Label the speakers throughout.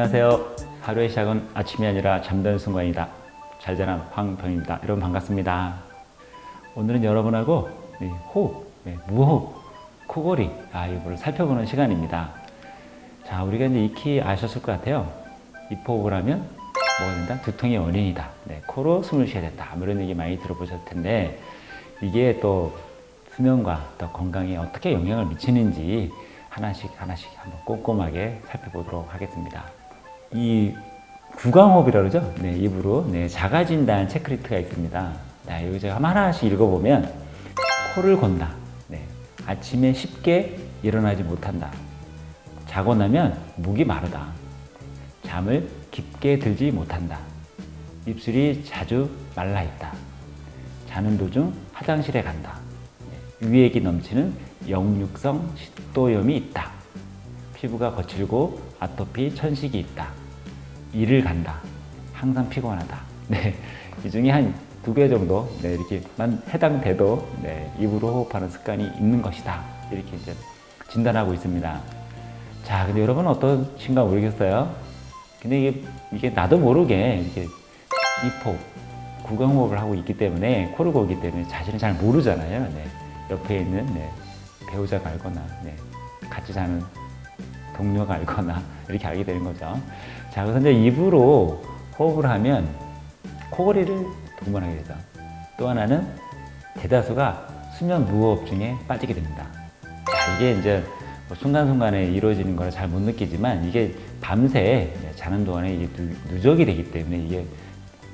Speaker 1: 안녕하세요. 하루의 시작은 아침이 아니라 잠드는 순간이다. 잘 자란 황병입니다. 여러분 반갑습니다. 오늘은 여러분하고 호흡, 무호흡, 코골이 이거를 살펴보는 시간입니다. 자, 우리가 이제 익히 아셨을 것 같아요. 입호흡을 하면 뭐가 된다? 두통의 원인이다. 코로 숨을 쉬어야 된다. 이런 얘기 많이 들어보셨을 텐데 이게 또 수면과 또 건강에 어떻게 영향을 미치는지 하나씩 한번 꼼꼼하게 살펴보도록 하겠습니다. 이 구강호흡이라고 그러죠? 입으로 자가진단 체크리스트가 있습니다. 이거 제가 하나씩 읽어보면 코를 곤다. 아침에 쉽게 일어나지 못한다. 자고 나면 목이 마르다. 잠을 깊게 들지 못한다. 입술이 자주 말라있다. 자는 도중 화장실에 간다. 유액이 넘치는 역류성 식도염이 있다. 피부가 거칠고 아토피, 천식이 있다. 일을 간다. 항상 피곤하다. 이 중에 한 2개 정도 이렇게만 해당돼도 입으로 호흡하는 습관이 있는 것이다. 이렇게 이제 진단하고 있습니다. 자, 근데 여러분은 어떠신가 모르겠어요. 근데 이게 나도 모르게 이렇게 입호흡, 구강호흡을 하고 있기 때문에 코를 고기 때문에 자신을 잘 모르잖아요. 옆에 있는 배우자가 알거나 같이 자는 동료가 알거나 이렇게 알게 되는 거죠. 자, 그래서 이제 입으로 호흡을 하면 코골이를 동반하게 되죠. 또 하나는 대다수가 수면 무호흡증에 빠지게 됩니다. 자, 이게 이제 순간순간에 이루어지는 걸 잘 못 느끼지만 이게 밤새 자는 동안에 이게 누적이 되기 때문에 이게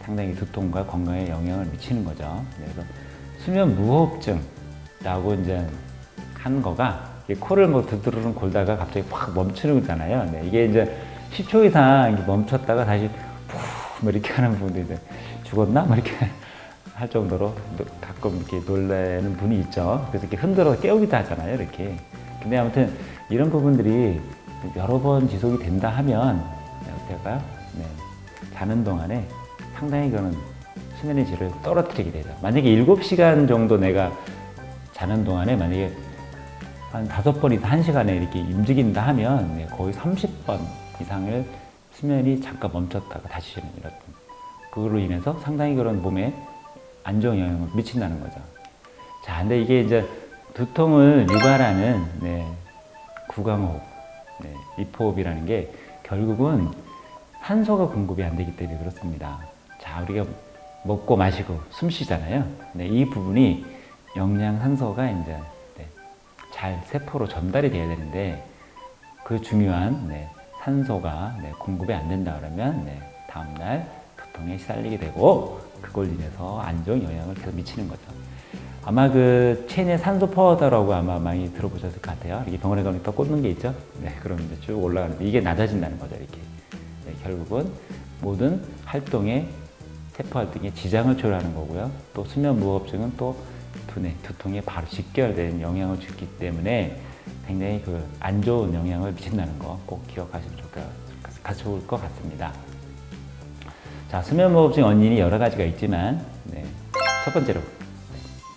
Speaker 1: 상당히 두통과 건강에 영향을 미치는 거죠. 그래서 수면 무호흡증라고 이제 한 거가 코를 두드르륵 골다가 갑자기 확 멈추는 거잖아요. 이게 이제 10초 이상 멈췄다가 다시 푹 이렇게 하는 분들이 이제 죽었나? 이렇게 할 정도로 가끔 이렇게 놀라는 분이 있죠. 그래서 이렇게 흔들어 깨우기도 하잖아요. 이렇게. 근데 아무튼 이런 부분들이 여러 번 지속이 된다 하면 어떻게 할까요? 자는 동안에 상당히 그거는 수면의 질을 떨어뜨리게 되죠. 만약에 7시간 정도 내가 자는 동안에 만약에 한 5번 이상 1시간에 이렇게 움직인다 하면 거의 30번 이상을 수면이 잠깐 멈췄다가 다시 쉬는 이런 그걸로 인해서 상당히 그런 몸에 안 좋은 영향을 미친다는 거죠. 자, 근데 이게 이제 두통을 유발하는 구강호흡, 입호흡이라는 게 결국은 산소가 공급이 안 되기 때문에 그렇습니다. 자, 우리가 먹고 마시고 숨 쉬잖아요. 이 부분이 영양산소가 이제 잘 세포로 전달이 돼야 되는데 그 중요한 산소가 공급이 안 된다 그러면 다음날 두통에 시달리게 되고 그걸 인해서 안 좋은 영향을 계속 미치는 거죠. 아마 그 체내 산소 포화도라고 아마 많이 들어보셨을 것 같아요. 이렇게 병원에 가면 또 꽂는 게 있죠. 그럼 이제 쭉 올라가는데 이게 낮아진다는 거죠. 이렇게 결국은 모든 활동에 세포 활동에 지장을 초래하는 거고요. 또 수면 무호흡증은 또 두통에 바로 직결된 영향을 주기 때문에 굉장히 그 안 좋은 영향을 미친다는 거 꼭 기억하시면 좋을 것 같습니다. 자, 수면 무호흡증 원인이 여러 가지가 있지만 첫 번째로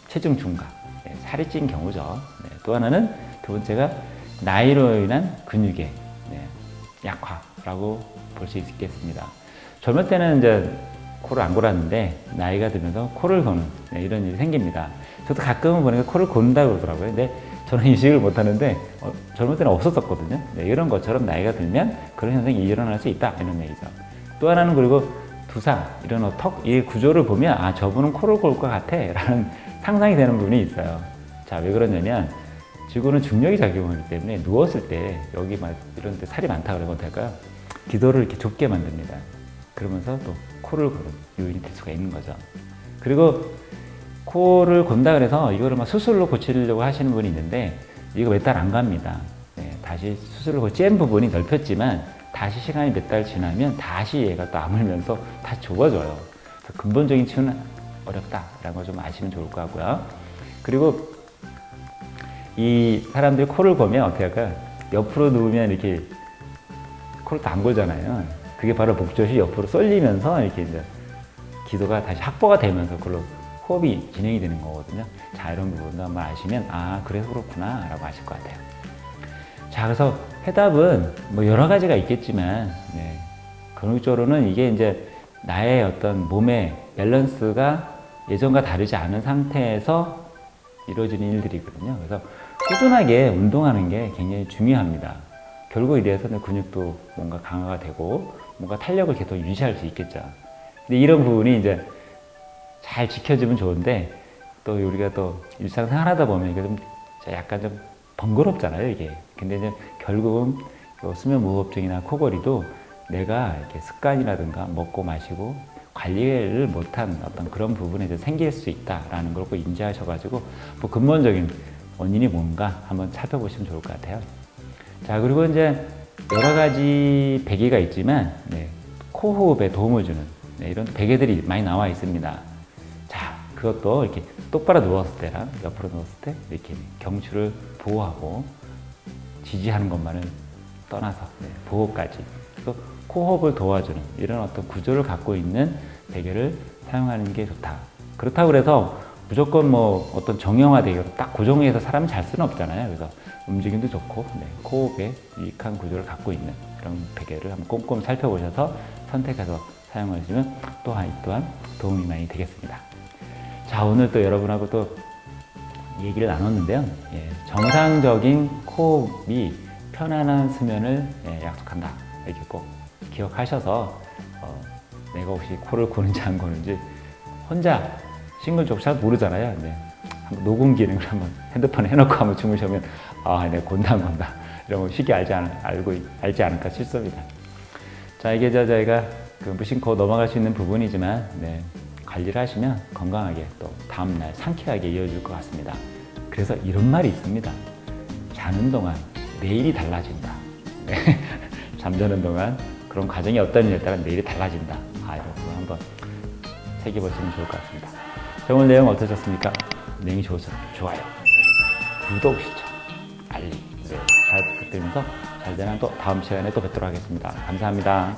Speaker 1: 체중 증가, 살이 찐 경우죠. 또 하나는 두 번째가 나이로 인한 근육의 약화라고 볼 수 있겠습니다. 젊을 때는 이제 코를 안 골았는데 나이가 들면서 코를 고는 이런 일이 생깁니다. 저도 가끔은 보니까 코를 곤다고 그러더라고요. 근데 저는 인식을 못 하는데 젊을 때는 없었거든요. 이런 것처럼 나이가 들면 그런 현상이 일어날 수 있다 이런 얘기죠. 또 하나는 그리고 두상, 이런 턱, 이 구조를 보면 저분은 코를 골 것 같아 라는 상상이 되는 부분이 있어요. 자, 왜 그러냐면 지구는 중력이 작용하기 때문에 누웠을 때 여기 이런 데 살이 많다 그러면 될까요? 기도를 이렇게 좁게 만듭니다. 그러면서 또 코를 고는 요인이 될 수가 있는 거죠. 그리고 코를 곤다 그래서 이거를 수술로 고치려고 하시는 분이 있는데 이거 몇 달 안 갑니다. 다시 수술로 찐 부분이 넓혔지만 다시 시간이 몇 달 지나면 다시 얘가 또 아물면서 다시 좁아져요. 그래서 근본적인 치유는 어렵다라는 걸 좀 아시면 좋을 것 같고요. 그리고 이 사람들이 코를 고면 어떻게 할까요? 옆으로 누우면 이렇게 코를 다 안 골잖아요. 그게 바로 목젖이 옆으로 쏠리면서 이렇게 이제 기도가 다시 확보가 되면서 그걸로 호흡이 진행이 되는 거거든요. 자, 이런 부분도 한번 아시면 그래서 그렇구나 라고 아실 것 같아요. 자, 그래서 해답은 뭐 여러 가지가 있겠지만, 네. 근육적으로는 이게 이제 나의 어떤 몸의 밸런스가 예전과 다르지 않은 상태에서 이루어지는 일들이거든요. 그래서 꾸준하게 운동하는 게 굉장히 중요합니다. 결국 이래서 내 근육도 뭔가 강화가 되고 뭔가 탄력을 계속 유지할 수 있겠죠. 근데 이런 부분이 이제 잘 지켜지면 좋은데, 또 우리가 또 일상생활하다 보면 이게 좀 약간 좀 번거롭잖아요, 이게. 근데 이제 결국은 수면무호흡증이나 코골이도 내가 이렇게 습관이라든가 먹고 마시고 관리를 못한 어떤 그런 부분에 이제 생길 수 있다라는 걸 꼭 인지하셔가지고 뭐 근본적인 원인이 뭔가 한번 살펴보시면 좋을 것 같아요. 자, 그리고 이제 여러 가지 베개가 있지만, 네, 코호흡에 도움을 주는, 네, 이런 베개들이 많이 나와 있습니다. 자, 그것도 이렇게 똑바로 누웠을 때랑 옆으로 누웠을 때 이렇게 경추를 보호하고 지지하는 것만을 떠나서, 네, 보호까지 또 코호흡을 도와주는 이런 어떤 구조를 갖고 있는 베개를 사용하는 게 좋다. 그렇다고 그래서 무조건 뭐 어떤 정형화 베개로 딱 고정해서 사람이 잘 수는 없잖아요. 그래서 움직임도 좋고, 네, 코호흡에 유익한 구조를 갖고 있는 그런 베개를 한번 꼼꼼히 살펴보셔서 선택해서 사용하시면 또한 도움이 많이 되겠습니다. 자, 오늘 또 여러분하고 또 얘기를 나눴는데요. 예, 정상적인 코호흡이 편안한 수면을, 예, 약속한다. 이렇게 꼭 기억하셔서 내가 혹시 코를 고는지 안 고는지 혼자 싱글족 잘 모르잖아요. 네. 한번 녹음 기능을 한번 핸드폰에 해놓고 한번 주무시면 내가 곤다 안 곤다 이런 거 쉽게 알지 않을까 싶습니다. 자, 이게 저희가 그 무심코 넘어갈 수 있는 부분이지만, 네, 관리를 하시면 건강하게 또 다음날 상쾌하게 이어질 것 같습니다. 그래서 이런 말이 있습니다. 자는 동안 내일이 달라진다. 네. 잠자는 동안 그런 과정이 어떠냐에 따라 내일이 달라진다. 이런 거 한번 새겨보시면 좋을 것 같습니다. 자, 오늘 내용 어떠셨습니까? 내용이 좋으셨다면 좋아요, 구독, 시청, 알림, 네, 잘 부탁드리면서 잘 되는 또 다음 시간에 또 뵙도록 하겠습니다. 감사합니다.